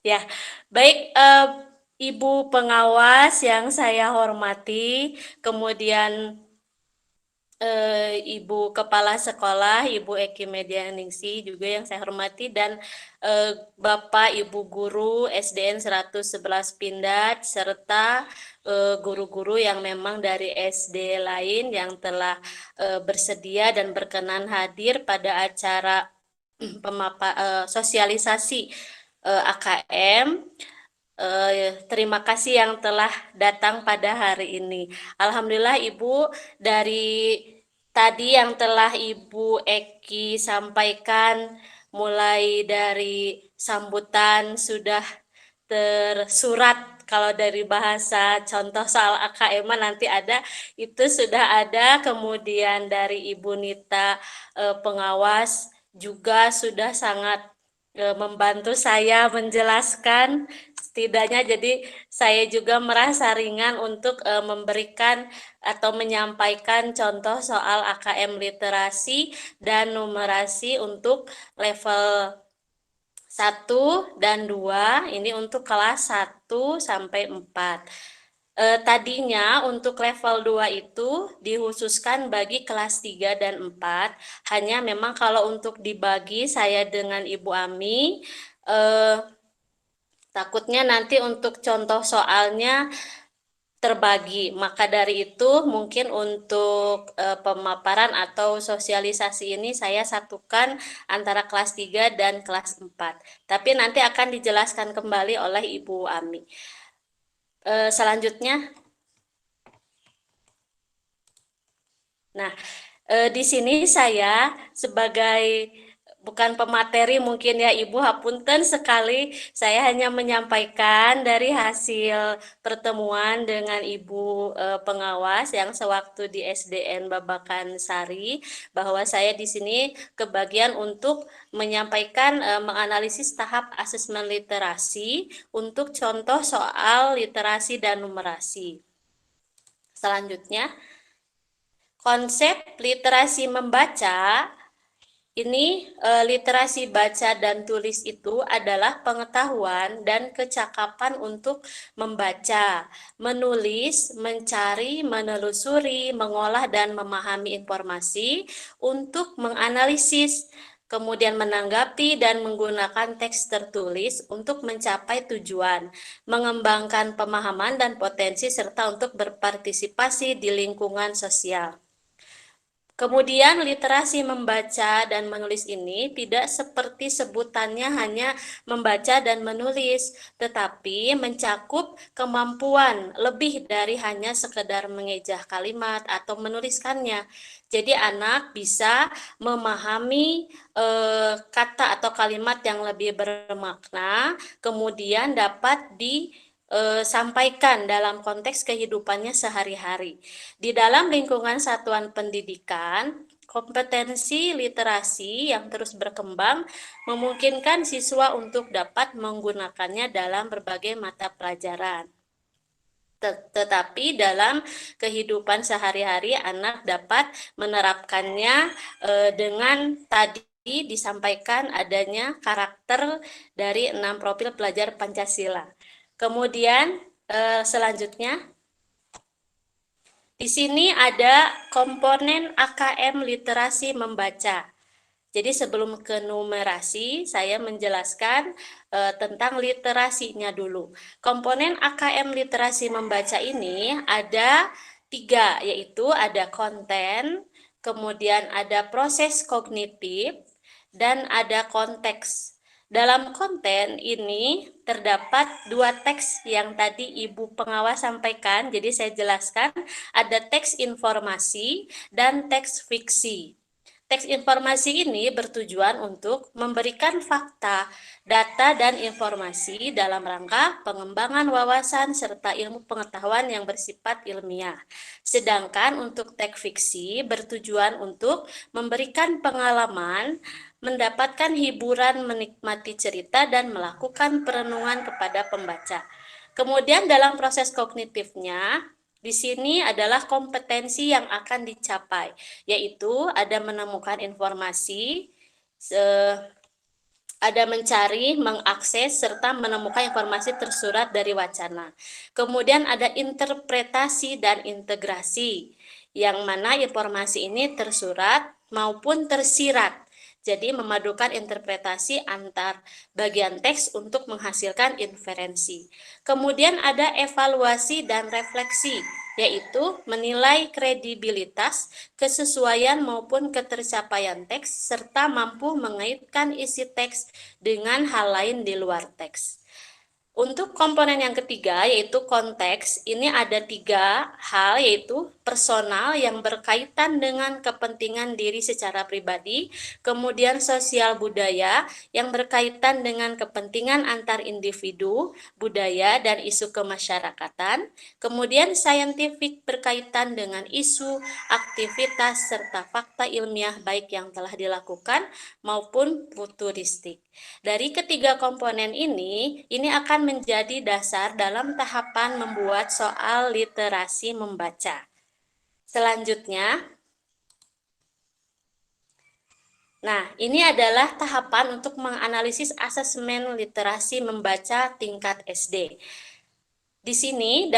Ya, baik, Ibu pengawas yang saya hormati, kemudian Ibu Kepala Sekolah, Ibu Eki Medianingsi juga yang saya hormati, dan Bapak Ibu Guru SDN 111 Pindad, serta guru-guru yang memang dari SD lain yang telah bersedia dan berkenan hadir pada acara sosialisasi AKM. Terima kasih yang telah datang pada hari ini. Alhamdulillah Ibu, dari tadi yang telah Ibu Eki sampaikan, mulai dari sambutan sudah tersurat, kalau dari bahasa contoh soal AKM nanti ada, itu sudah ada. Kemudian dari Ibu Nita pengawas juga sudah sangat membantu saya menjelaskan, setidaknya jadi saya juga merasa ringan untuk memberikan atau menyampaikan contoh soal AKM literasi dan numerasi untuk level 1 dan 2, ini untuk kelas 1 sampai 4. Tadinya untuk level 2 itu dikhususkan bagi kelas 3 dan 4. Hanya memang kalau untuk dibagi saya dengan Ibu Ami, takutnya nanti untuk contoh soalnya terbagi. Maka dari itu mungkin untuk pemaparan atau sosialisasi ini saya satukan antara kelas 3 dan kelas 4. Tapi nanti akan dijelaskan kembali oleh Ibu Ami. Selanjutnya, nah, di sini saya sebagai bukan pemateri mungkin ya Ibu, hapunten sekali, saya hanya menyampaikan dari hasil pertemuan dengan Ibu pengawas yang sewaktu di SDN Babakan Sari, bahwa saya di sini kebagian untuk menyampaikan menganalisis tahap asesmen literasi untuk contoh soal literasi dan numerasi. Selanjutnya, konsep literasi membaca ini, literasi baca dan tulis itu adalah pengetahuan dan kecakapan untuk membaca, menulis, mencari, menelusuri, mengolah, dan memahami informasi untuk menganalisis, kemudian menanggapi dan menggunakan teks tertulis untuk mencapai tujuan, mengembangkan pemahaman dan potensi, serta untuk berpartisipasi di lingkungan sosial. Kemudian literasi membaca dan menulis ini tidak seperti sebutannya hanya membaca dan menulis, tetapi mencakup kemampuan lebih dari hanya sekedar mengejah kalimat atau menuliskannya. Jadi anak bisa memahami kata atau kalimat yang lebih bermakna, kemudian dapat sampaikan dalam konteks kehidupannya sehari-hari. Di dalam lingkungan satuan pendidikan, kompetensi literasi yang terus berkembang memungkinkan siswa untuk dapat menggunakannya dalam berbagai mata pelajaran. Tetapi dalam kehidupan sehari-hari anak dapat menerapkannya dengan tadi disampaikan adanya karakter dari 6 profil pelajar Pancasila. Kemudian selanjutnya, di sini ada komponen AKM literasi membaca. Jadi sebelum ke numerasi, saya menjelaskan tentang literasinya dulu. Komponen AKM literasi membaca ini ada 3, yaitu ada konten, kemudian ada proses kognitif, dan ada konteks. Dalam konten ini terdapat 2 teks yang tadi Ibu pengawas sampaikan, jadi saya jelaskan, ada teks informasi dan teks fiksi. Teks informasi ini bertujuan untuk memberikan fakta, data, dan informasi dalam rangka pengembangan wawasan serta ilmu pengetahuan yang bersifat ilmiah. Sedangkan untuk teks fiksi bertujuan untuk memberikan pengalaman, mendapatkan hiburan, menikmati cerita, dan melakukan perenungan kepada pembaca. Kemudian dalam proses kognitifnya, di sini adalah kompetensi yang akan dicapai, yaitu ada menemukan informasi Ada mencari, mengakses, serta menemukan informasi tersurat dari wacana. Kemudian ada interpretasi dan integrasi, yang mana informasi ini tersurat maupun tersirat. Jadi memadukan interpretasi antar bagian teks untuk menghasilkan inferensi. Kemudian ada evaluasi dan refleksi, yaitu menilai kredibilitas, kesesuaian maupun ketercapaian teks, serta mampu mengaitkan isi teks dengan hal lain di luar teks. Untuk komponen yang ketiga, yaitu konteks, ini ada 3 hal, yaitu personal yang berkaitan dengan kepentingan diri secara pribadi, kemudian sosial budaya yang berkaitan dengan kepentingan antar individu, budaya, dan isu kemasyarakatan, kemudian saintifik berkaitan dengan isu, aktivitas, serta fakta ilmiah baik yang telah dilakukan maupun futuristik. Dari ketiga komponen ini akan menjadi dasar dalam tahapan membuat soal literasi membaca. Selanjutnya, ini adalah tahapan untuk menganalisis asesmen literasi membaca tingkat SD. Di sini,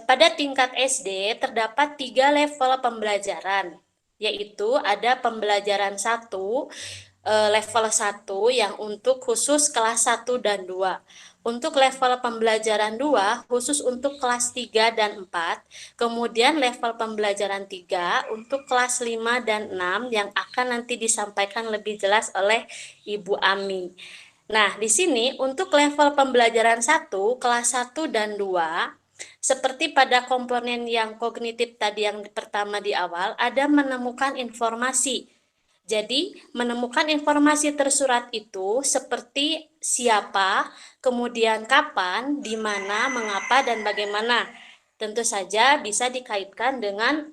pada tingkat SD terdapat 3 level pembelajaran, yaitu ada pembelajaran 1, level 1 yang untuk khusus kelas 1 dan 2. Untuk level pembelajaran 2 khusus untuk kelas 3 dan 4. Kemudian level pembelajaran 3 untuk kelas 5 dan 6 yang akan nanti disampaikan lebih jelas oleh Ibu Ami. Nah, di sini untuk level pembelajaran 1, kelas 1 dan 2, seperti pada komponen yang kognitif tadi yang pertama di awal, ada menemukan informasi. Jadi, menemukan informasi tersurat itu seperti siapa, kemudian kapan, di mana, mengapa, dan bagaimana. Tentu saja bisa dikaitkan dengan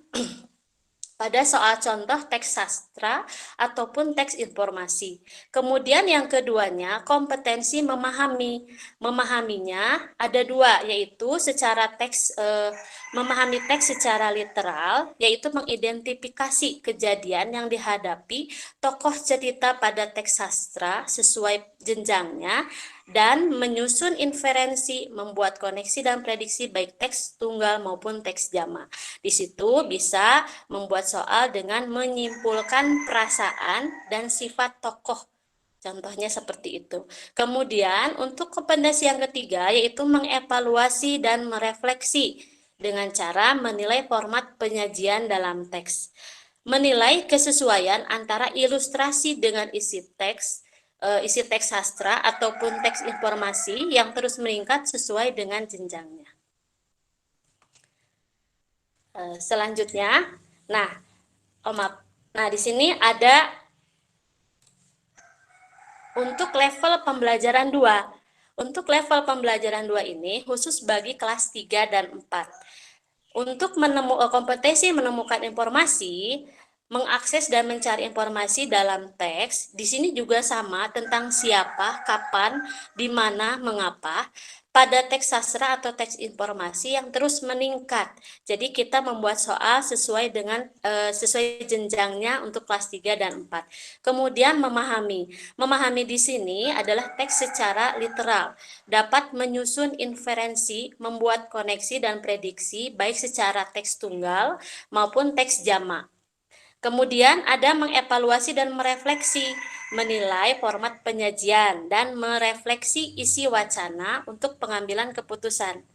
pada soal contoh teks sastra ataupun teks informasi. Kemudian yang keduanya, kompetensi memahami. Memahaminya ada 2, yaitu secara teks, memahami teks secara literal, yaitu mengidentifikasi kejadian yang dihadapi tokoh cerita pada teks sastra sesuai jenjangnya, dan menyusun inferensi, membuat koneksi dan prediksi baik teks tunggal maupun teks jamak. Di situ bisa membuat soal dengan menyimpulkan perasaan dan sifat tokoh. Contohnya seperti itu. Kemudian untuk kompetensi yang ketiga yaitu mengevaluasi dan merefleksi dengan cara menilai format penyajian dalam teks. Menilai kesesuaian antara ilustrasi dengan isi teks sastra ataupun teks informasi yang terus meningkat sesuai dengan jenjangnya. Selanjutnya, di sini ada untuk level pembelajaran 2. Untuk level pembelajaran 2 ini khusus bagi kelas 3 dan 4. Untuk kompetensi menemukan informasi, mengakses dan mencari informasi dalam teks, di sini juga sama tentang siapa, kapan, di mana, mengapa, pada teks sastra atau teks informasi yang terus meningkat. Jadi kita membuat soal sesuai dengan sesuai jenjangnya untuk kelas 3 dan 4. Kemudian memahami. Memahami di sini adalah teks secara literal, dapat menyusun inferensi, membuat koneksi dan prediksi baik secara teks tunggal maupun teks jamak. Kemudian ada mengevaluasi dan merefleksi, menilai format penyajian, dan merefleksi isi wacana untuk pengambilan keputusan.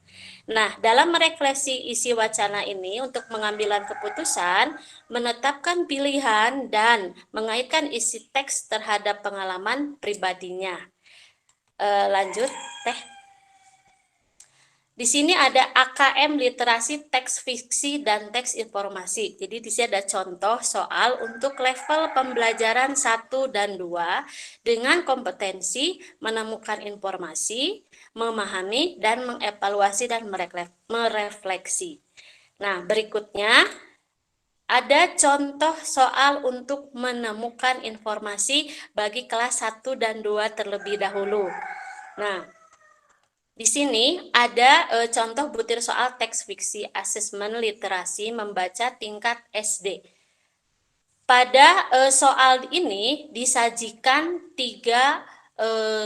Nah, dalam merefleksi isi wacana ini untuk pengambilan keputusan, menetapkan pilihan dan mengaitkan isi teks terhadap pengalaman pribadinya. Lanjut, Teh. Di sini ada AKM literasi teks fiksi dan teks informasi. Jadi di sini ada contoh soal untuk level pembelajaran 1 dan 2 dengan kompetensi menemukan informasi, memahami, dan mengevaluasi dan merefleksi. Nah, berikutnya ada contoh soal untuk menemukan informasi bagi kelas 1 dan 2 terlebih dahulu. Nah, di sini ada contoh butir soal teks fiksi asesmen literasi membaca tingkat SD. Pada soal ini disajikan 3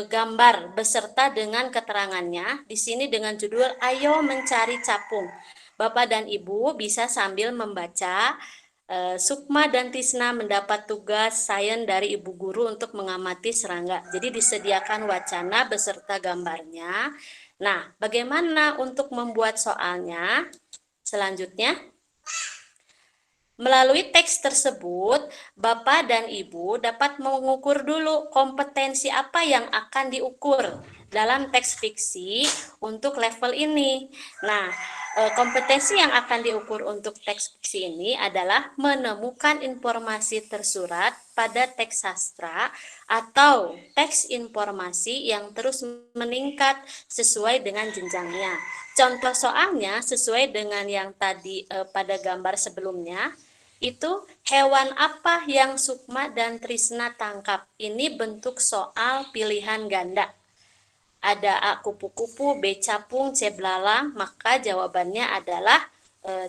gambar beserta dengan keterangannya. Di sini dengan judul Ayo Mencari Capung. Bapak dan Ibu bisa sambil membaca. Sukma dan Tisna mendapat tugas sains dari ibu guru untuk mengamati serangga. Jadi disediakan wacana beserta gambarnya. Nah, bagaimana untuk membuat soalnya? Selanjutnya, melalui teks tersebut, Bapak dan Ibu dapat mengukur dulu kompetensi apa yang akan diukur dalam teks fiksi untuk level ini. Nah, kompetensi yang akan diukur untuk teks fiksi ini adalah menemukan informasi tersurat pada teks sastra atau teks informasi yang terus meningkat sesuai dengan jenjangnya. Contoh soalnya sesuai dengan yang tadi pada gambar sebelumnya, itu hewan apa yang Sukma dan Trisna tangkap. Ini bentuk soal pilihan ganda. Ada A kupu-kupu, B capung, C belalang, maka jawabannya adalah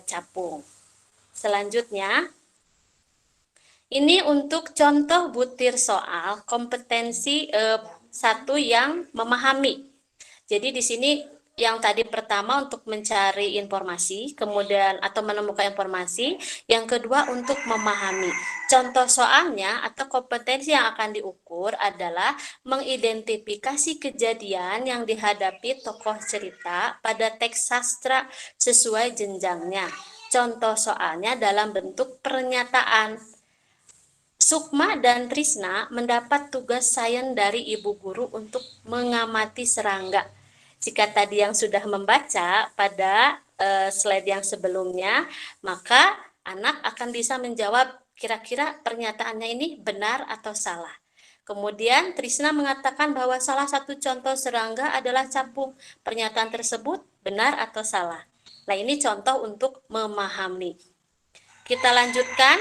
capung. Selanjutnya, ini untuk contoh butir soal kompetensi satu yang memahami. Jadi di sini yang tadi pertama untuk mencari informasi, kemudian atau menemukan informasi, yang kedua untuk memahami. Contoh soalnya atau kompetensi yang akan diukur adalah mengidentifikasi kejadian yang dihadapi tokoh cerita pada teks sastra sesuai jenjangnya. Contoh soalnya dalam bentuk pernyataan. Sukma dan Trisna mendapat tugas sains dari ibu guru untuk mengamati serangga. Jika tadi yang sudah membaca pada slide yang sebelumnya, maka anak akan bisa menjawab kira-kira pernyataannya ini benar atau salah. Kemudian Trisna mengatakan bahwa salah satu contoh serangga adalah capung. Pernyataan tersebut benar atau salah? Nah, ini contoh untuk memahami. Kita lanjutkan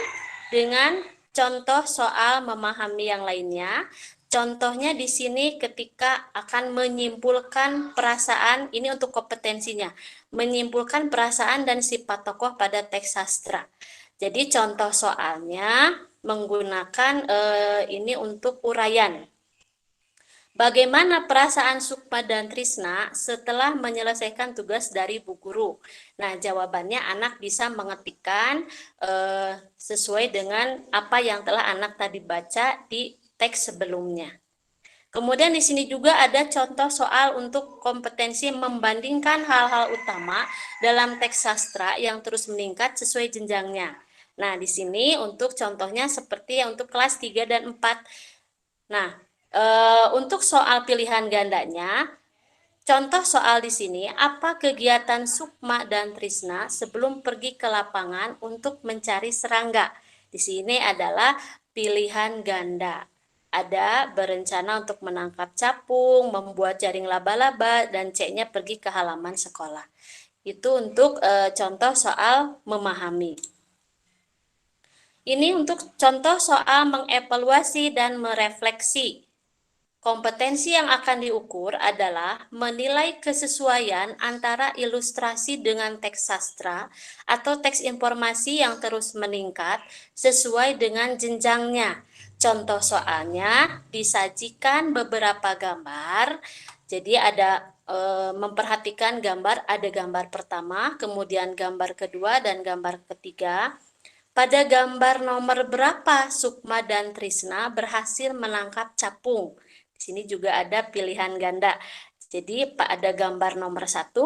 dengan contoh soal memahami yang lainnya. Contohnya di sini ketika akan menyimpulkan perasaan, ini untuk kompetensinya, menyimpulkan perasaan dan sifat tokoh pada teks sastra. Jadi contoh soalnya menggunakan ini untuk uraian. Bagaimana perasaan Sukma dan Trisna setelah menyelesaikan tugas dari Bu Guru? Nah, jawabannya anak bisa mengetikkan sesuai dengan apa yang telah anak tadi baca di teks sebelumnya. Kemudian di sini juga ada contoh soal untuk kompetensi membandingkan hal-hal utama dalam teks sastra yang terus meningkat sesuai jenjangnya. Nah, di sini untuk contohnya seperti yang untuk kelas 3 dan 4. Nah, untuk soal pilihan gandanya, contoh soal di sini, apa kegiatan Sukma dan Trisna sebelum pergi ke lapangan untuk mencari serangga? Di sini adalah pilihan ganda. Ada berencana untuk menangkap capung, membuat jaring laba-laba, dan C-nya pergi ke halaman sekolah. Itu untuk contoh soal memahami. Ini untuk contoh soal mengevaluasi dan merefleksi. Kompetensi yang akan diukur adalah menilai kesesuaian antara ilustrasi dengan teks sastra atau teks informasi yang terus meningkat sesuai dengan jenjangnya. Contoh soalnya disajikan beberapa gambar. Jadi ada memperhatikan gambar, ada gambar pertama, kemudian gambar kedua dan gambar ketiga. Pada gambar nomor berapa Sukma dan Trisna berhasil menangkap capung? Di sini juga ada pilihan ganda. Jadi ada gambar nomor 1,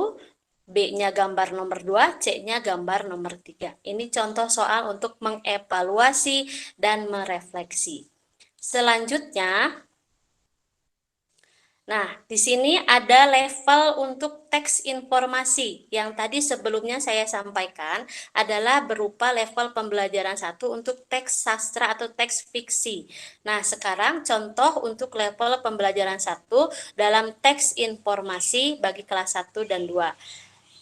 B-nya gambar nomor 2, C-nya gambar nomor 3. Ini contoh soal untuk mengevaluasi dan merefleksi. Selanjutnya, nah, di sini ada level untuk teks informasi. Yang tadi sebelumnya saya sampaikan adalah berupa level pembelajaran 1 untuk teks sastra atau teks fiksi. Nah, sekarang contoh untuk level pembelajaran 1 dalam teks informasi bagi kelas 1 dan 2.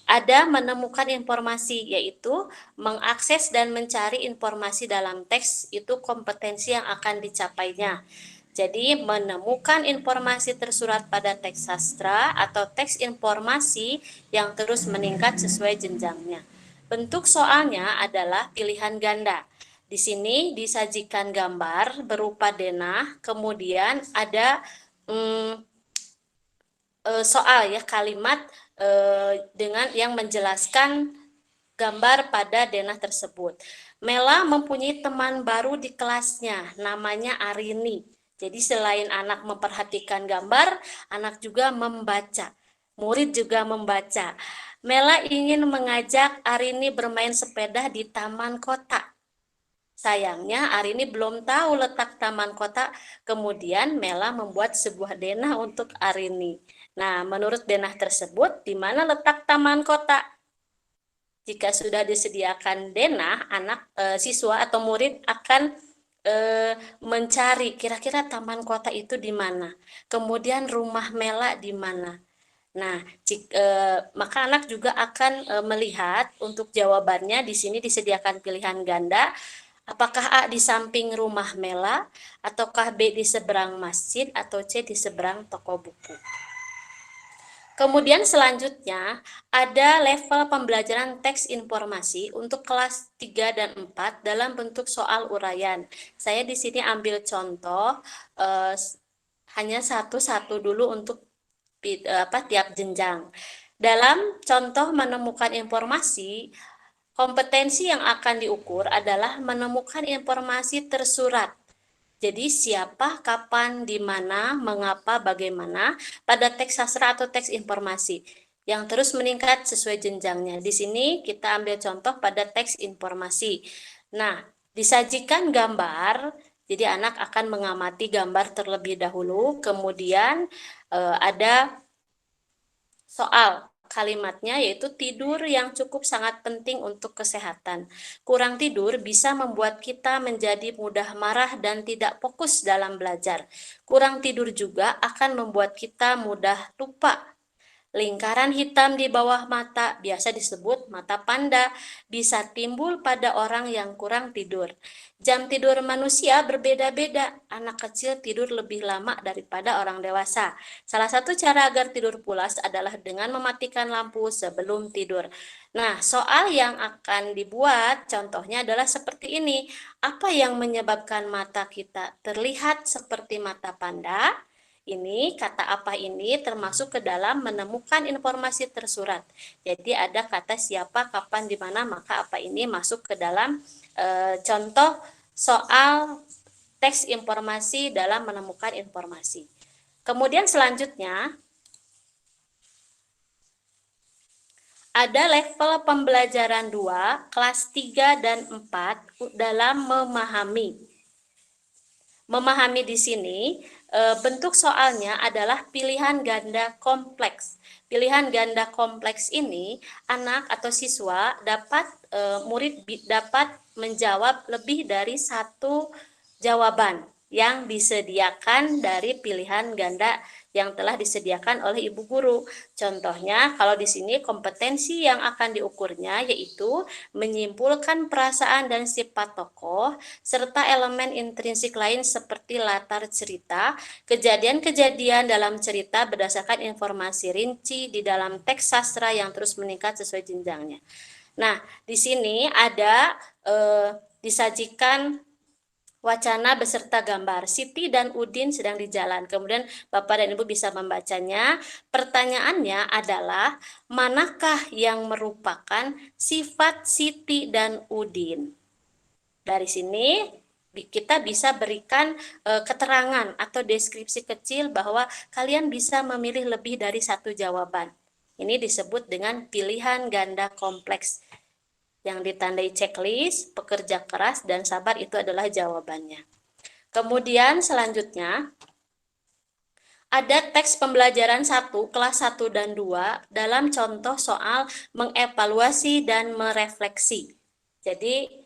Ada menemukan informasi, yaitu mengakses dan mencari informasi dalam teks, itu kompetensi yang akan dicapainya. Jadi menemukan informasi tersurat pada teks sastra atau teks informasi yang terus meningkat sesuai jenjangnya. Bentuk soalnya adalah pilihan ganda. Di sini disajikan gambar berupa denah, kemudian ada soal ya, kalimat dengan yang menjelaskan gambar pada denah tersebut. Mela mempunyai teman baru di kelasnya, namanya Arini. Jadi selain anak memperhatikan gambar, anak juga membaca. Murid juga membaca. Mela ingin mengajak Arini bermain sepeda di taman kota. Sayangnya Arini belum tahu letak taman kota. Kemudian Mela membuat sebuah denah untuk Arini. Nah, menurut denah tersebut, di mana letak taman kota? Jika sudah disediakan denah, siswa atau murid akan mencari kira-kira taman kota itu di mana. Kemudian rumah Mela di mana. Nah, maka anak juga akan melihat untuk jawabannya di sini disediakan pilihan ganda. Apakah A di samping rumah Mela, ataukah B di seberang masjid, atau C di seberang toko buku. Kemudian selanjutnya ada level pembelajaran teks informasi untuk kelas 3 dan 4 dalam bentuk soal uraian. Saya di sini ambil contoh hanya satu-satu dulu untuk tiap jenjang. Dalam contoh menemukan informasi, kompetensi yang akan diukur adalah menemukan informasi tersurat. Jadi siapa, kapan, di mana, mengapa, bagaimana pada teks sastra atau teks informasi yang terus meningkat sesuai jenjangnya. Di sini kita ambil contoh pada teks informasi. Nah, disajikan gambar, jadi anak akan mengamati gambar terlebih dahulu, kemudian ada soal kalimatnya, yaitu tidur yang cukup sangat penting untuk kesehatan. Kurang tidur bisa membuat kita menjadi mudah marah dan tidak fokus dalam belajar. Kurang tidur juga akan membuat kita mudah lupa. Lingkaran hitam di bawah mata, biasa disebut mata panda, bisa timbul pada orang yang kurang tidur. Jam tidur manusia berbeda-beda. Anak kecil tidur lebih lama daripada orang dewasa. Salah satu cara agar tidur pulas adalah dengan mematikan lampu sebelum tidur. Nah, soal yang akan dibuat contohnya adalah seperti ini. Apa yang menyebabkan mata kita terlihat seperti mata panda? Ini kata apa ini termasuk ke dalam menemukan informasi tersurat. Jadi ada kata siapa, kapan, di mana, maka apa ini masuk ke dalam contoh soal teks informasi dalam menemukan informasi. Kemudian selanjutnya ada level pembelajaran 2, kelas 3 dan 4 dalam memahami. Memahami di sini bentuk soalnya adalah pilihan ganda kompleks. Pilihan ganda kompleks ini anak atau siswa murid dapat menjawab lebih dari satu jawaban yang disediakan dari pilihan ganda yang telah disediakan oleh ibu guru. Contohnya, kalau di sini kompetensi yang akan diukurnya yaitu menyimpulkan perasaan dan sifat tokoh serta elemen intrinsik lain seperti latar cerita, kejadian-kejadian dalam cerita berdasarkan informasi rinci di dalam teks sastra yang terus meningkat sesuai jenjangnya. Nah, di sini ada disajikan wacana beserta gambar. Siti dan Udin sedang di jalan. Kemudian Bapak dan Ibu bisa membacanya. Pertanyaannya adalah, manakah yang merupakan sifat Siti dan Udin? Dari sini kita bisa berikan keterangan atau deskripsi kecil bahwa kalian bisa memilih lebih dari satu jawaban. Ini disebut dengan pilihan ganda kompleks. Yang ditandai checklist, pekerja keras, dan sabar itu adalah jawabannya. Kemudian selanjutnya, ada teks pembelajaran 1, kelas 1 dan 2 dalam contoh soal mengevaluasi dan merefleksi. Jadi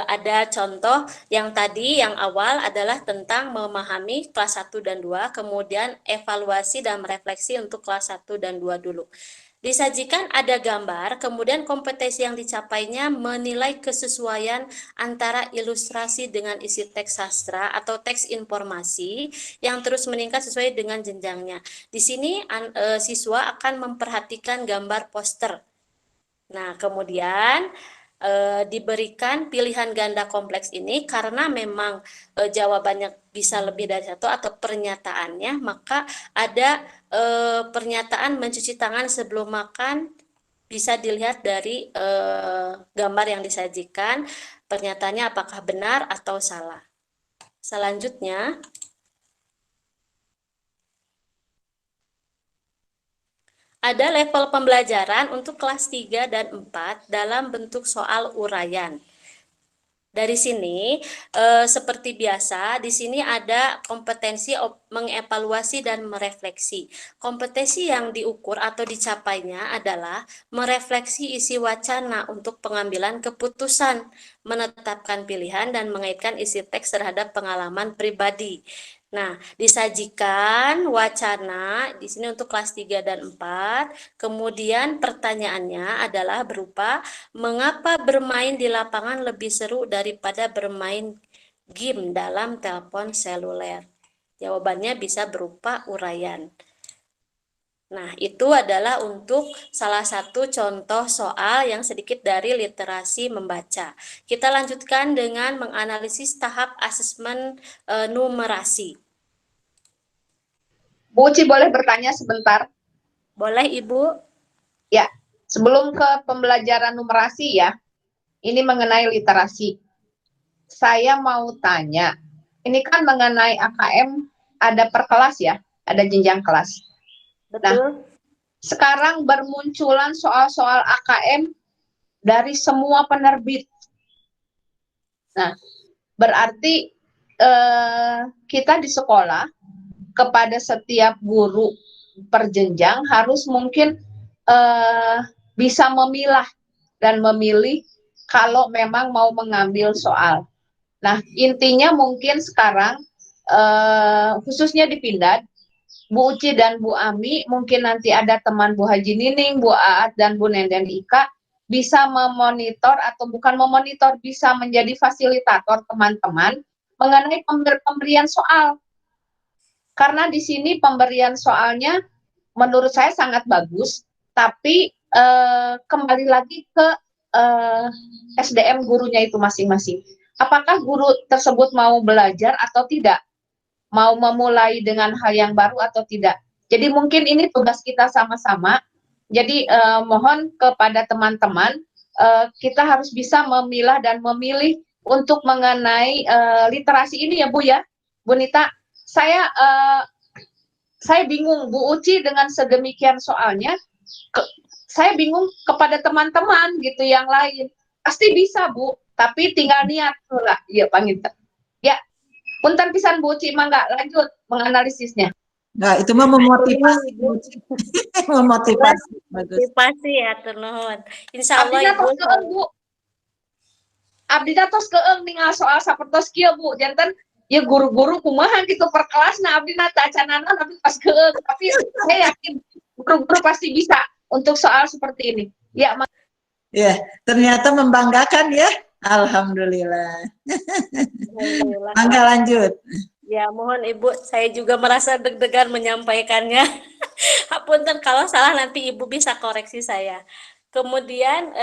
ada contoh yang tadi yang awal adalah tentang memahami kelas 1 dan 2, kemudian evaluasi dan merefleksi untuk kelas 1 dan 2 dulu. Disajikan ada gambar, kemudian kompetensi yang dicapainya menilai kesesuaian antara ilustrasi dengan isi teks sastra atau teks informasi yang terus meningkat sesuai dengan jenjangnya. Di sini siswa akan memperhatikan gambar poster. Nah, kemudian diberikan pilihan ganda kompleks ini karena memang jawabannya bisa lebih dari satu atau pernyataannya, maka ada pernyataan mencuci tangan sebelum makan bisa dilihat dari gambar yang disajikan, pernyataannya apakah benar atau salah. Selanjutnya, ada level pembelajaran untuk kelas 3 dan 4 dalam bentuk soal uraian. Dari sini, seperti biasa, di sini ada kompetensi mengevaluasi dan merefleksi. Kompetensi yang diukur atau dicapainya adalah merefleksi isi wacana untuk pengambilan keputusan, menetapkan pilihan, dan mengaitkan isi teks terhadap pengalaman pribadi. Nah, disajikan wacana di sini untuk kelas 3 dan 4. Kemudian pertanyaannya adalah berupa mengapa bermain di lapangan lebih seru daripada bermain game dalam telepon seluler? Jawabannya bisa berupa uraian. Nah, itu adalah untuk salah satu contoh soal yang sedikit dari literasi membaca. Kita lanjutkan dengan menganalisis tahap asesmen numerasi. Bu Uci boleh bertanya sebentar? Boleh, Ibu? Ya, sebelum ke pembelajaran numerasi ya, ini mengenai literasi. Saya mau tanya, ini kan mengenai AKM ada per kelas ya, ada jenjang kelas. Betul. Nah, sekarang bermunculan soal-soal AKM dari semua penerbit. Nah, berarti kita di sekolah kepada setiap guru per jenjang harus mungkin bisa memilah dan memilih kalau memang mau mengambil soal. Nah, intinya mungkin sekarang khususnya di Pindad, Bu Uci dan Bu Ami, mungkin nanti ada teman Bu Haji Nining, Bu Aat, dan Bu Nenden Ika, bisa memonitor atau bukan memonitor, bisa menjadi fasilitator teman-teman mengenai pemberian soal. Karena di sini pemberian soalnya menurut saya sangat bagus, tapi kembali lagi ke SDM gurunya itu masing-masing. Apakah guru tersebut mau belajar atau tidak? Mau memulai dengan hal yang baru atau tidak? Jadi mungkin ini tugas kita sama-sama. Jadi mohon kepada teman-teman, kita harus bisa memilah dan memilih untuk mengenai literasi ini ya Bu ya. Bu Nita, saya bingung Bu Uci dengan sedemikian soalnya, saya bingung kepada teman-teman gitu yang lain. Pasti bisa Bu, tapi tinggal niat lah. Ya Panginten. Ya, punten pisan Bu Uci, mangga lanjut menganalisisnya. Nah, itu mah memotivasi, memotivasi. Motivasi ya, turnuhun. Insya Allah Ibu. Bu. Abdina tos keeng ningal soal sapertos kieu Bu, jantan ya guru-guru kumaha gitu per kelas, nah Abdina tacanana tapi pas keeng, tapi saya yakin guru-guru pasti bisa untuk soal seperti ini. Ya, ya, ternyata membanggakan ya. Alhamdulillah. Alhamdulillah. Mangga lanjut. Ya, mohon Ibu, saya juga merasa deg-degan menyampaikannya. Hapunten kalau salah nanti Ibu bisa koreksi saya. Kemudian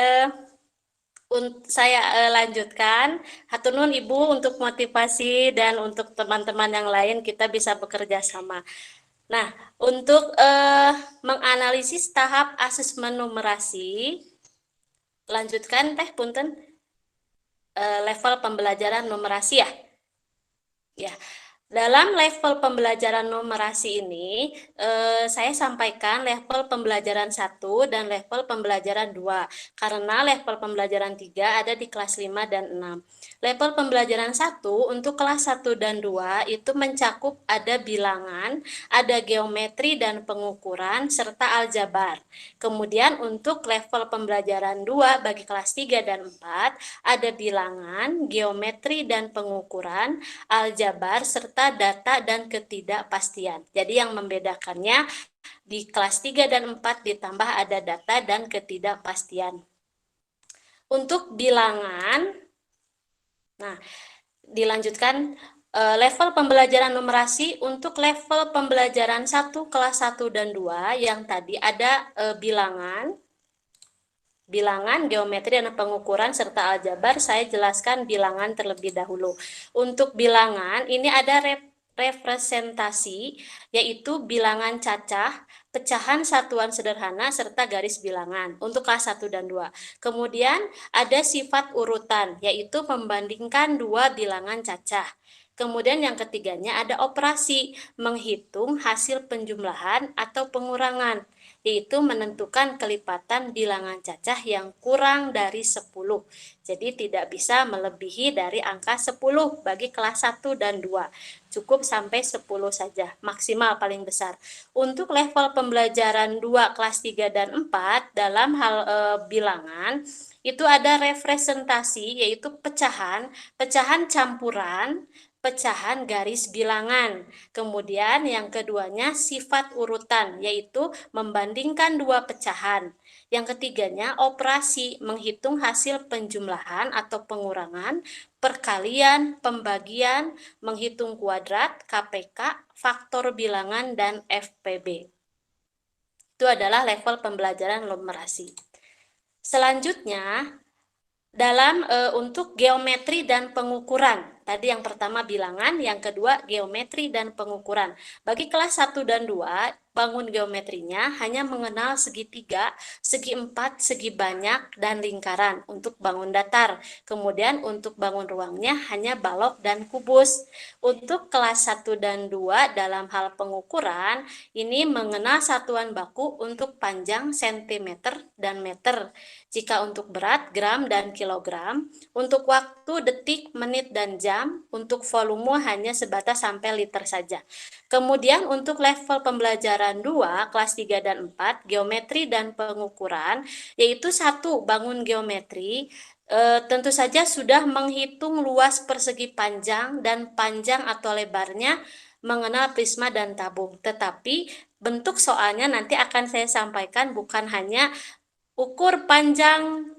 saya lanjutkan. Hatur nuhun Ibu untuk motivasi dan untuk teman-teman yang lain kita bisa bekerja sama. Nah, untuk menganalisis tahap asesmen numerasi, lanjutkan Teh punten level pembelajaran numerasi ya. Ya. Dalam level pembelajaran numerasi ini, saya sampaikan level pembelajaran 1 dan level pembelajaran 2, karena level pembelajaran 3 ada di kelas 5 dan 6. Level pembelajaran 1 untuk kelas 1 dan 2 itu mencakup ada bilangan, ada geometri dan pengukuran, serta aljabar. Kemudian untuk level pembelajaran 2 bagi kelas 3 dan 4, ada bilangan, geometri dan pengukuran, aljabar, serta data dan ketidakpastian. Jadi yang membedakannya di kelas 3 dan 4 ditambah ada data dan ketidakpastian. Untuk bilangan, nah dilanjutkan level pembelajaran numerasi untuk level pembelajaran 1 kelas 1 dan 2 yang tadi ada bilangan, bilangan, geometri, dan pengukuran, serta aljabar, saya jelaskan bilangan terlebih dahulu. Untuk bilangan, ini ada representasi, yaitu bilangan cacah, pecahan satuan sederhana, serta garis bilangan untuk kelas 1 dan 2. Kemudian ada sifat urutan, yaitu membandingkan dua bilangan cacah. Kemudian yang ketiganya ada operasi, menghitung hasil penjumlahan atau pengurangan, yaitu menentukan kelipatan bilangan cacah yang kurang dari 10. Jadi tidak bisa melebihi dari angka 10 bagi kelas 1 dan 2. Cukup sampai 10 saja, maksimal paling besar. Untuk level pembelajaran 2 kelas 3 dan 4 dalam hal bilangan itu ada representasi, yaitu pecahan, pecahan campuran, pecahan garis bilangan. Kemudian yang keduanya sifat urutan, yaitu membandingkan dua pecahan. Yang ketiganya operasi, menghitung hasil penjumlahan atau pengurangan, perkalian, pembagian, menghitung kuadrat, KPK, faktor bilangan, dan FPB. Itu adalah level pembelajaran numerasi. Selanjutnya, dalam untuk geometri dan pengukuran. Tadi yang pertama bilangan, yang kedua geometri dan pengukuran. Bagi kelas 1 dan 2, bangun geometrinya hanya mengenal segitiga, segi empat, segi banyak, dan lingkaran untuk bangun datar. Kemudian untuk bangun ruangnya hanya balok dan kubus. Untuk kelas 1 dan 2 dalam hal pengukuran, ini mengenal satuan baku untuk panjang cm dan meter. Jika untuk berat, gram dan kilogram. Untuk waktu, detik, menit, dan jam. Untuk volume hanya sebatas sampai liter saja. Kemudian untuk level pembelajaran 2, kelas 3 dan 4, geometri dan pengukuran, yaitu 1, bangun geometri, tentu saja sudah menghitung luas persegi panjang dan panjang atau lebarnya, mengenal prisma dan tabung. Tetapi bentuk soalnya nanti akan saya sampaikan bukan hanya ukur panjang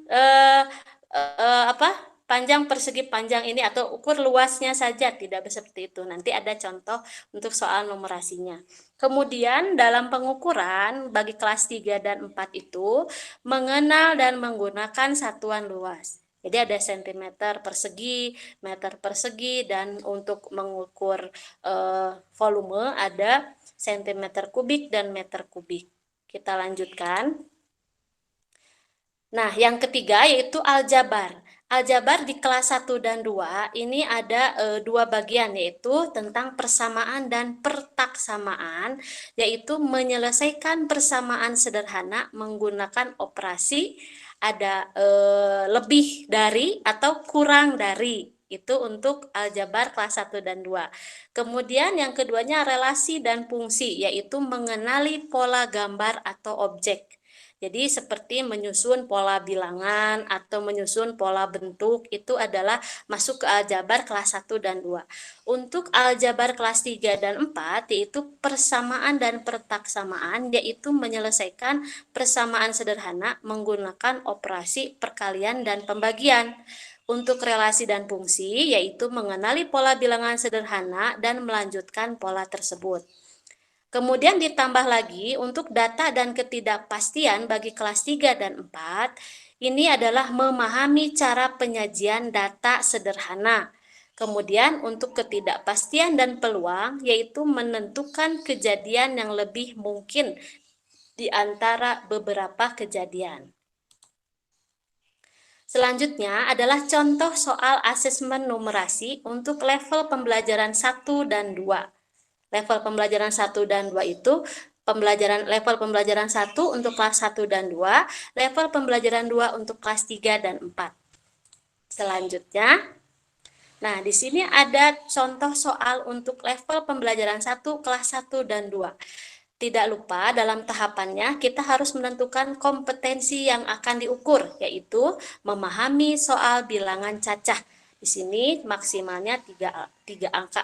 panjang persegi panjang ini atau ukur luasnya saja, tidak seperti itu. Nanti ada contoh untuk soal numerasinya. Kemudian dalam pengukuran bagi kelas 3 dan 4 itu mengenal dan menggunakan satuan luas. Jadi ada sentimeter persegi, meter persegi, dan untuk mengukur volume ada sentimeter kubik dan meter kubik. Kita lanjutkan. Nah, yang ketiga yaitu aljabar. Aljabar di kelas 1 dan 2 ini ada dua bagian, yaitu tentang persamaan dan pertaksamaan, yaitu menyelesaikan persamaan sederhana menggunakan operasi ada lebih dari atau kurang dari. Itu untuk aljabar kelas 1 dan 2. Kemudian yang keduanya relasi dan fungsi, yaitu mengenali pola gambar atau objek. Jadi seperti menyusun pola bilangan atau menyusun pola bentuk, itu adalah masuk ke aljabar kelas 1 dan 2. Untuk aljabar kelas 3 dan 4 yaitu persamaan dan pertaksamaan, yaitu menyelesaikan persamaan sederhana menggunakan operasi perkalian dan pembagian. Untuk relasi dan fungsi yaitu mengenali pola bilangan sederhana dan melanjutkan pola tersebut. Kemudian ditambah lagi untuk data dan ketidakpastian bagi kelas 3 dan 4, ini adalah memahami cara penyajian data sederhana. Kemudian untuk ketidakpastian dan peluang, yaitu menentukan kejadian yang lebih mungkin di antara beberapa kejadian. Selanjutnya adalah contoh soal asesmen numerasi untuk level pembelajaran 1 dan 2. Level pembelajaran 1 dan 2 itu level pembelajaran 1 untuk kelas 1 dan 2, level pembelajaran 2 untuk kelas 3 dan 4. Selanjutnya, nah di sini ada contoh soal untuk level pembelajaran 1 kelas 1 dan 2. Tidak lupa dalam tahapannya kita harus menentukan kompetensi yang akan diukur, yaitu memahami soal bilangan cacah. Di sini maksimalnya 3 angka.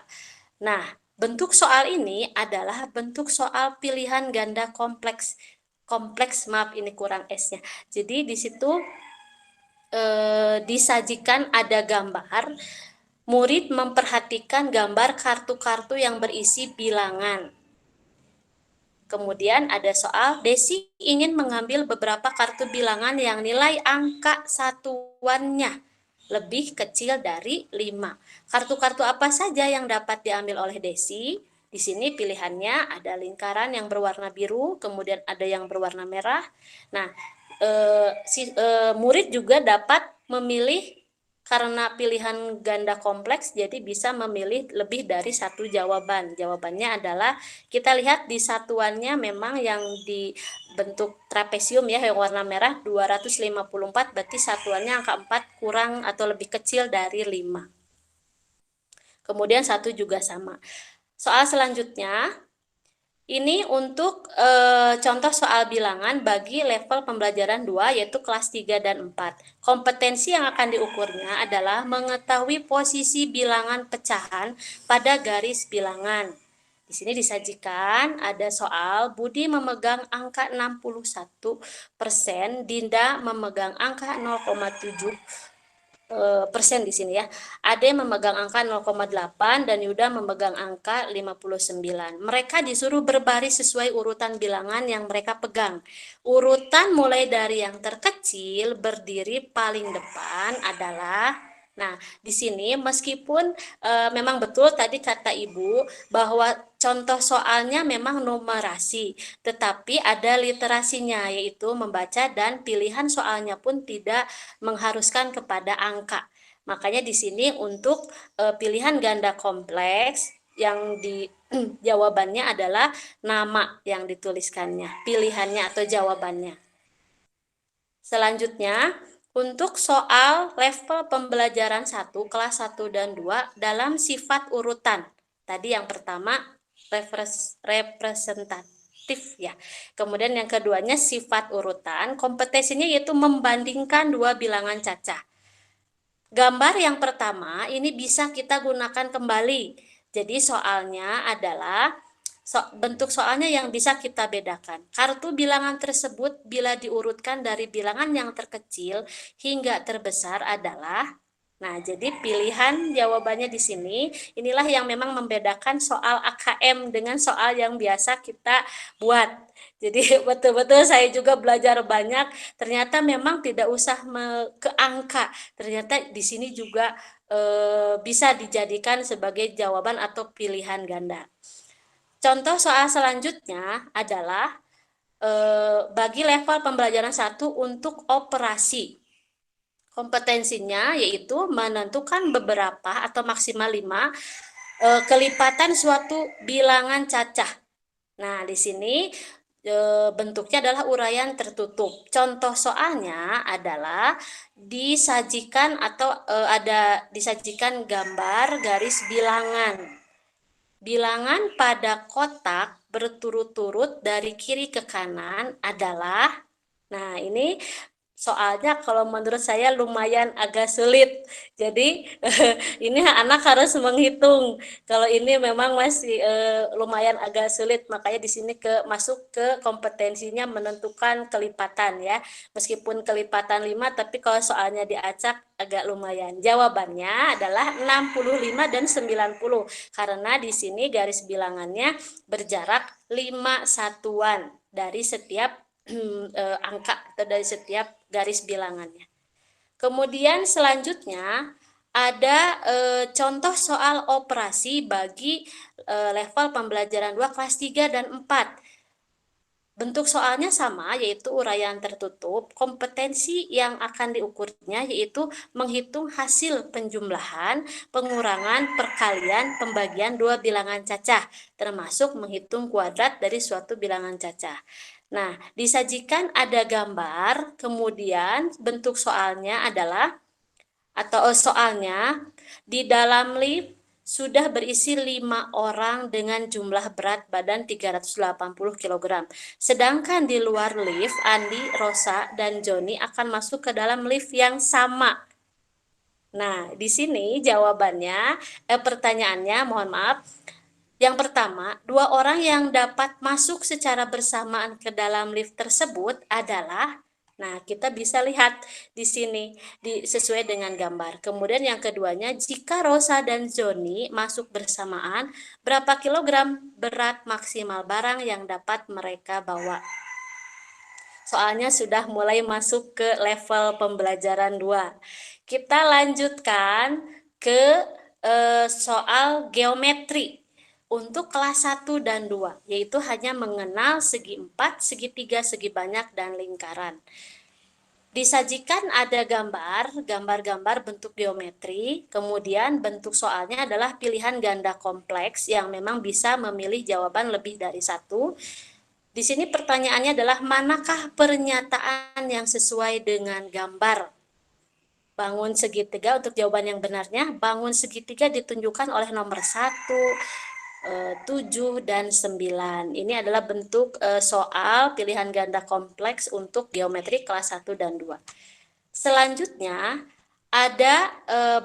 Nah, bentuk soal ini adalah bentuk soal pilihan ganda kompleks. Maaf ini kurang S-nya. Jadi di situ disajikan ada gambar. Murid memperhatikan gambar kartu-kartu yang berisi bilangan. Kemudian ada soal, Desi ingin mengambil beberapa kartu bilangan yang nilai angka satuannya lebih kecil dari 5. Kartu-kartu apa saja yang dapat diambil oleh Desi? Di sini pilihannya ada lingkaran yang berwarna biru, kemudian ada yang berwarna merah. Nah, murid juga dapat memilih karena pilihan ganda kompleks, jadi bisa memilih lebih dari satu jawaban. Jawabannya adalah, kita lihat di satuannya memang yang dibentuk trapesium ya, yang warna merah 254, berarti satuannya angka 4 kurang atau lebih kecil dari 5. Kemudian 1 juga sama. Soal selanjutnya, ini untuk contoh soal bilangan bagi level pembelajaran 2, yaitu kelas 3 dan 4. Kompetensi yang akan diukurnya adalah mengetahui posisi bilangan pecahan pada garis bilangan. Di sini disajikan ada soal, Budi memegang angka 61%, Dinda memegang angka 0,7%. Persen di sini ya. Ade memegang angka 0,8 dan Yuda memegang angka 59. Mereka disuruh berbaris sesuai urutan bilangan yang mereka pegang. Urutan mulai dari yang terkecil berdiri paling depan adalah, nah, di sini meskipun memang betul tadi kata Ibu bahwa contoh soalnya memang numerasi, tetapi ada literasinya, yaitu membaca, dan pilihan soalnya pun tidak mengharuskan kepada angka. Makanya di sini untuk pilihan ganda kompleks yang di jawabannya adalah nama yang dituliskannya, pilihannya atau jawabannya. Selanjutnya, untuk soal level pembelajaran 1, kelas 1 dan 2 dalam sifat urutan. Tadi yang pertama representatif ya. Kemudian yang keduanya sifat urutan, kompetensinya yaitu membandingkan dua bilangan cacah. Gambar yang pertama ini bisa kita gunakan kembali. Jadi soalnya adalah bentuk soalnya yang bisa kita bedakan. Kartu bilangan tersebut bila diurutkan dari bilangan yang terkecil hingga terbesar adalah, nah, jadi pilihan jawabannya di sini, inilah yang memang membedakan soal AKM dengan soal yang biasa kita buat. Jadi betul-betul saya juga belajar banyak, ternyata memang tidak usah ke angka, ternyata di sini juga bisa dijadikan sebagai jawaban atau pilihan ganda. Contoh soal selanjutnya adalah bagi level pembelajaran 1 untuk operasi. Kompetensinya yaitu menentukan beberapa atau maksimal 5 kelipatan suatu bilangan cacah. Nah, di sini bentuknya adalah uraian tertutup. Contoh soalnya adalah disajikan atau disajikan gambar garis bilangan. Bilangan pada kotak berturut-turut dari kiri ke kanan adalah, nah ini soalnya kalau menurut saya lumayan agak sulit. Jadi ini anak harus menghitung. Kalau ini memang masih lumayan agak sulit, makanya di sini masuk ke kompetensinya menentukan kelipatan ya. Meskipun kelipatan 5, tapi kalau soalnya diacak agak lumayan. Jawabannya adalah 65 dan 90 karena di sini garis bilangannya berjarak 5 satuan dari setiap angka atau dari setiap garis bilangannya. Kemudian selanjutnya ada contoh soal operasi bagi level pembelajaran 2 kelas 3 dan 4. Bentuk soalnya sama, yaitu uraian tertutup. Kompetensi yang akan diukurnya yaitu menghitung hasil penjumlahan, pengurangan, perkalian, pembagian dua bilangan cacah, termasuk menghitung kuadrat dari suatu bilangan cacah. Nah, disajikan ada gambar, kemudian bentuk soalnya adalah, atau soalnya, di dalam lift sudah berisi 5 orang dengan jumlah berat badan 380 kg. Sedangkan di luar lift, Andi, Rosa, dan Joni akan masuk ke dalam lift yang sama. Nah, di sini jawabannya, pertanyaannya, mohon maaf. Yang pertama, 2 orang yang dapat masuk secara bersamaan ke dalam lift tersebut adalah, Nah, kita bisa lihat di sini sesuai dengan gambar. Kemudian yang keduanya, jika Rosa dan Joni masuk bersamaan, berapa kilogram berat maksimal barang yang dapat mereka bawa? Soalnya sudah mulai masuk ke level pembelajaran 2. Kita lanjutkan ke soal geometri untuk kelas 1 dan 2, yaitu hanya mengenal segi 4, segitiga, segi banyak, dan lingkaran. Disajikan ada gambar-gambar bentuk geometri, kemudian bentuk soalnya adalah pilihan ganda kompleks yang memang bisa memilih jawaban lebih dari satu. Di sini pertanyaannya adalah manakah pernyataan yang sesuai dengan gambar? Bangun segitiga untuk jawaban yang benarnya, bangun segitiga ditunjukkan oleh nomor 1, 7, dan 9. Ini adalah bentuk soal pilihan ganda kompleks untuk geometri kelas 1 dan 2. Selanjutnya, ada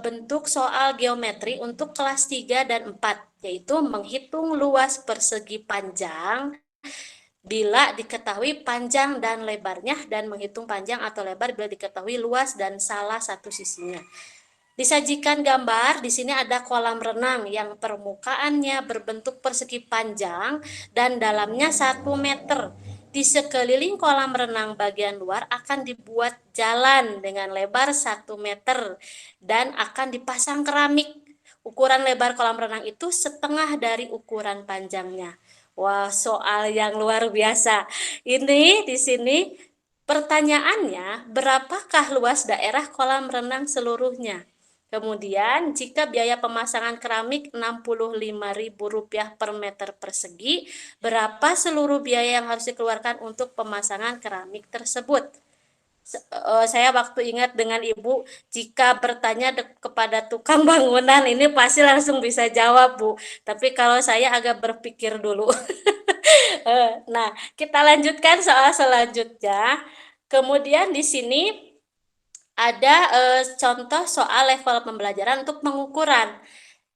bentuk soal geometri untuk kelas 3 dan 4, yaitu menghitung luas persegi panjang bila diketahui panjang dan lebarnya, dan menghitung panjang atau lebar bila diketahui luas dan salah satu sisinya. Disajikan gambar, di sini ada kolam renang yang permukaannya berbentuk persegi panjang dan dalamnya 1 meter. Di sekeliling kolam renang bagian luar akan dibuat jalan dengan lebar 1 meter dan akan dipasang keramik. Ukuran lebar kolam renang itu setengah dari ukuran panjangnya. Wah, soal yang luar biasa. Ini di sini pertanyaannya, berapakah luas daerah kolam renang seluruhnya? Kemudian, jika biaya pemasangan keramik Rp65.000 per meter persegi, berapa seluruh biaya yang harus dikeluarkan untuk pemasangan keramik tersebut? Saya waktu ingat dengan Ibu, jika bertanya kepada tukang bangunan, ini pasti langsung bisa jawab, Bu. Tapi kalau saya agak berpikir dulu. Nah, kita lanjutkan soal selanjutnya. Kemudian di sini ada contoh soal level pembelajaran untuk pengukuran.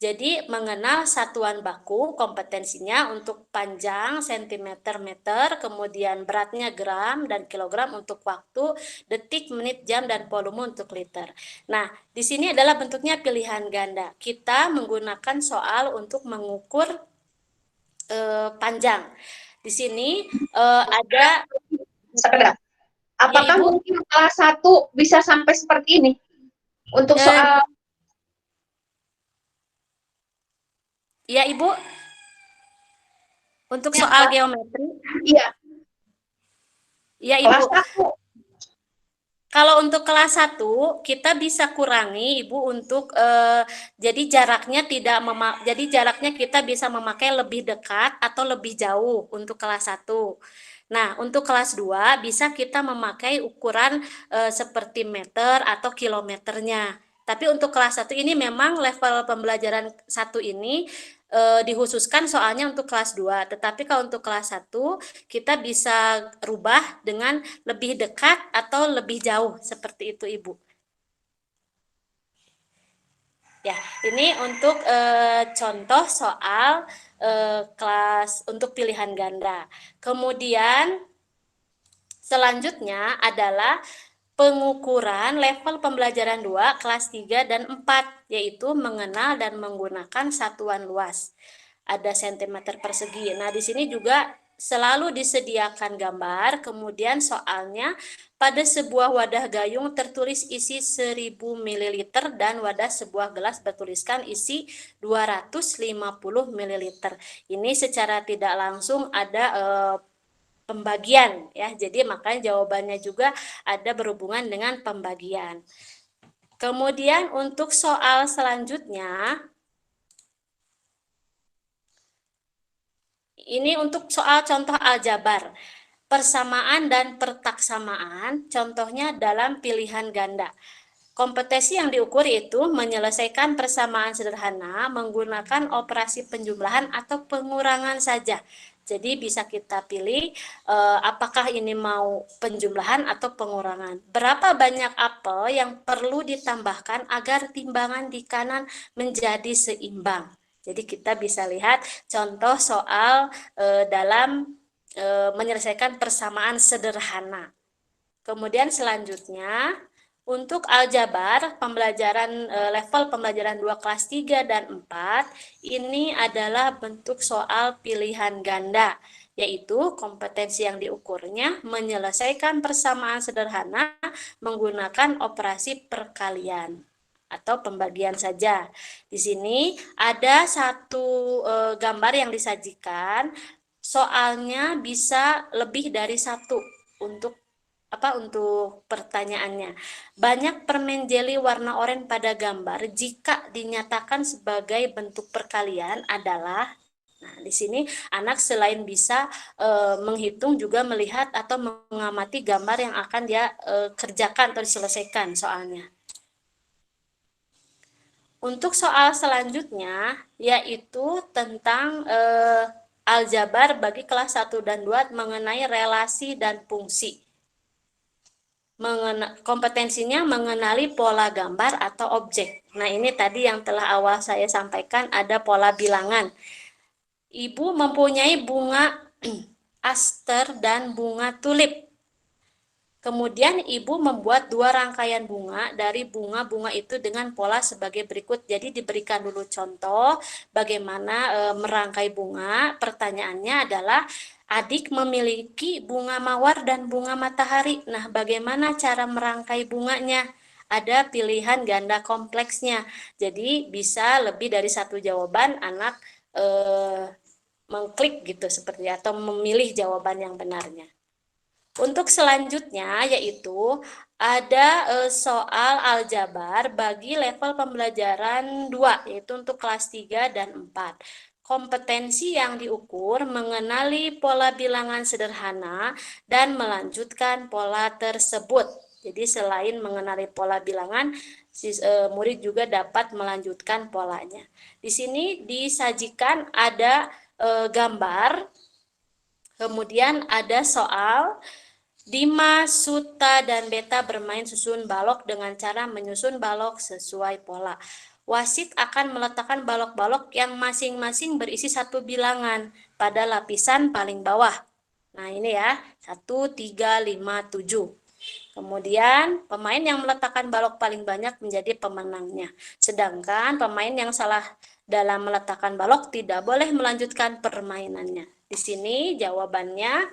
Jadi mengenal satuan baku, kompetensinya untuk panjang cm, meter, kemudian beratnya gram dan kilogram untuk waktu, detik, menit, jam, dan volume untuk liter. Nah, di sini adalah bentuknya pilihan ganda. Kita menggunakan soal untuk mengukur panjang. Di sini ada Sekedar. Apakah ya, Ibu? mungkin kelas 1 bisa sampai seperti ini? Untuk soal Ya, Ibu. Untuk ya, soal geometri. iya, Ya, kelas Ibu. 1. Kalau untuk kelas 1, kita bisa kurangi, Ibu, untuk jadi jaraknya kita bisa memakai lebih dekat atau lebih jauh untuk kelas 1. Nah, untuk kelas 2 bisa kita memakai ukuran seperti meter atau kilometernya. Tapi untuk kelas 1 ini memang level pembelajaran 1 ini dikhususkan soalnya untuk kelas 2. Tetapi kalau untuk kelas 1 kita bisa rubah dengan lebih dekat atau lebih jauh, seperti itu, Ibu. Ya, ini untuk contoh soal kelas untuk pilihan ganda. Kemudian selanjutnya adalah pengukuran level pembelajaran 2 kelas 3 dan 4, yaitu mengenal dan menggunakan satuan luas. Ada cm persegi. Nah, di sini juga selalu disediakan gambar, kemudian soalnya pada sebuah wadah gayung tertulis isi 1000 ml dan wadah sebuah gelas bertuliskan isi 250 ml. Ini secara tidak langsung ada pembagian ya. Jadi makanya jawabannya juga ada berhubungan dengan pembagian. Kemudian untuk soal selanjutnya, ini untuk soal contoh aljabar. Persamaan dan pertaksamaan, contohnya dalam pilihan ganda. Kompetensi yang diukur itu menyelesaikan persamaan sederhana menggunakan operasi penjumlahan atau pengurangan saja. Jadi bisa kita pilih apakah ini mau penjumlahan atau pengurangan. Berapa banyak apel yang perlu ditambahkan agar timbangan di kanan menjadi seimbang. Jadi kita bisa lihat contoh soal dalam menyelesaikan persamaan sederhana. Kemudian selanjutnya untuk aljabar pembelajaran level pembelajaran 2 kelas 3 dan 4 ini adalah bentuk soal pilihan ganda, yaitu kompetensi yang diukurnya menyelesaikan persamaan sederhana menggunakan operasi perkalian atau pembagian saja. Di sini ada satu gambar yang disajikan, soalnya bisa lebih dari satu untuk pertanyaannya. Banyak permen jeli warna oranye pada gambar jika dinyatakan sebagai bentuk perkalian adalah. Nah, di sini anak selain bisa menghitung juga melihat atau mengamati gambar yang akan dia kerjakan atau diselesaikan soalnya. Untuk soal selanjutnya yaitu tentang aljabar bagi kelas 1 dan 2 mengenai relasi dan fungsi. Kompetensinya mengenali pola gambar atau objek. Nah, ini tadi yang telah awal saya sampaikan, ada pola bilangan. Ibu mempunyai bunga aster dan bunga tulip. Kemudian ibu membuat 2 rangkaian bunga dari bunga-bunga itu dengan pola sebagai berikut. Jadi diberikan dulu contoh bagaimana merangkai bunga. Pertanyaannya adalah adik memiliki bunga mawar dan bunga matahari. Nah, bagaimana cara merangkai bunganya? Ada pilihan ganda kompleksnya. Jadi bisa lebih dari satu jawaban, anak mengklik gitu seperti atau memilih jawaban yang benarnya. Untuk selanjutnya yaitu ada soal aljabar bagi level pembelajaran 2, yaitu untuk kelas 3 dan 4. Kompetensi yang diukur mengenali pola bilangan sederhana dan melanjutkan pola tersebut. Jadi selain mengenali pola bilangan, murid juga dapat melanjutkan polanya. Di sini disajikan ada gambar, kemudian ada soal. Dimas, Suta, dan Beta bermain susun balok dengan cara menyusun balok sesuai pola. Wasit akan meletakkan balok-balok yang masing-masing berisi satu bilangan pada lapisan paling bawah. Nah, ini ya, 1, 3, 5, 7. Kemudian pemain yang meletakkan balok paling banyak menjadi pemenangnya. Sedangkan pemain yang salah dalam meletakkan balok tidak boleh melanjutkan permainannya. Di sini jawabannya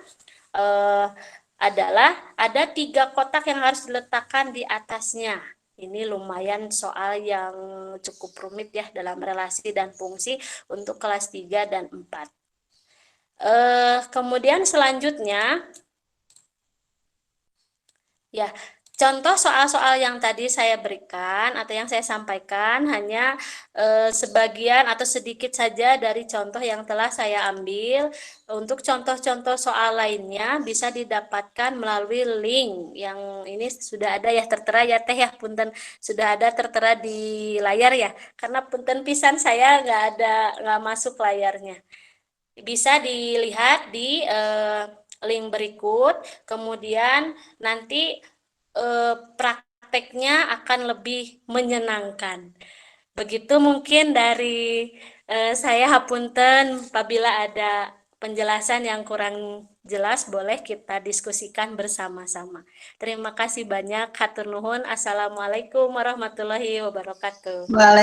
adalah ada 3 kotak yang harus diletakkan di atasnya. Ini lumayan soal yang cukup rumit ya dalam relasi dan fungsi untuk kelas 3 dan 4. Kemudian selanjutnya ya, contoh soal-soal yang tadi saya berikan atau yang saya sampaikan hanya sebagian atau sedikit saja dari contoh yang telah saya ambil. Untuk contoh-contoh soal lainnya bisa didapatkan melalui link yang ini sudah ada ya tertera ya Teh ya, punten sudah ada tertera di layar ya. Karena punten pisan saya nggak masuk layarnya. Bisa dilihat di link berikut, kemudian nanti prakteknya akan lebih menyenangkan. Begitu mungkin dari saya, hapunten apabila ada penjelasan yang kurang jelas boleh kita diskusikan bersama-sama. Terima kasih banyak, hatur nuhun. Assalamualaikum warahmatullahi wabarakatuh.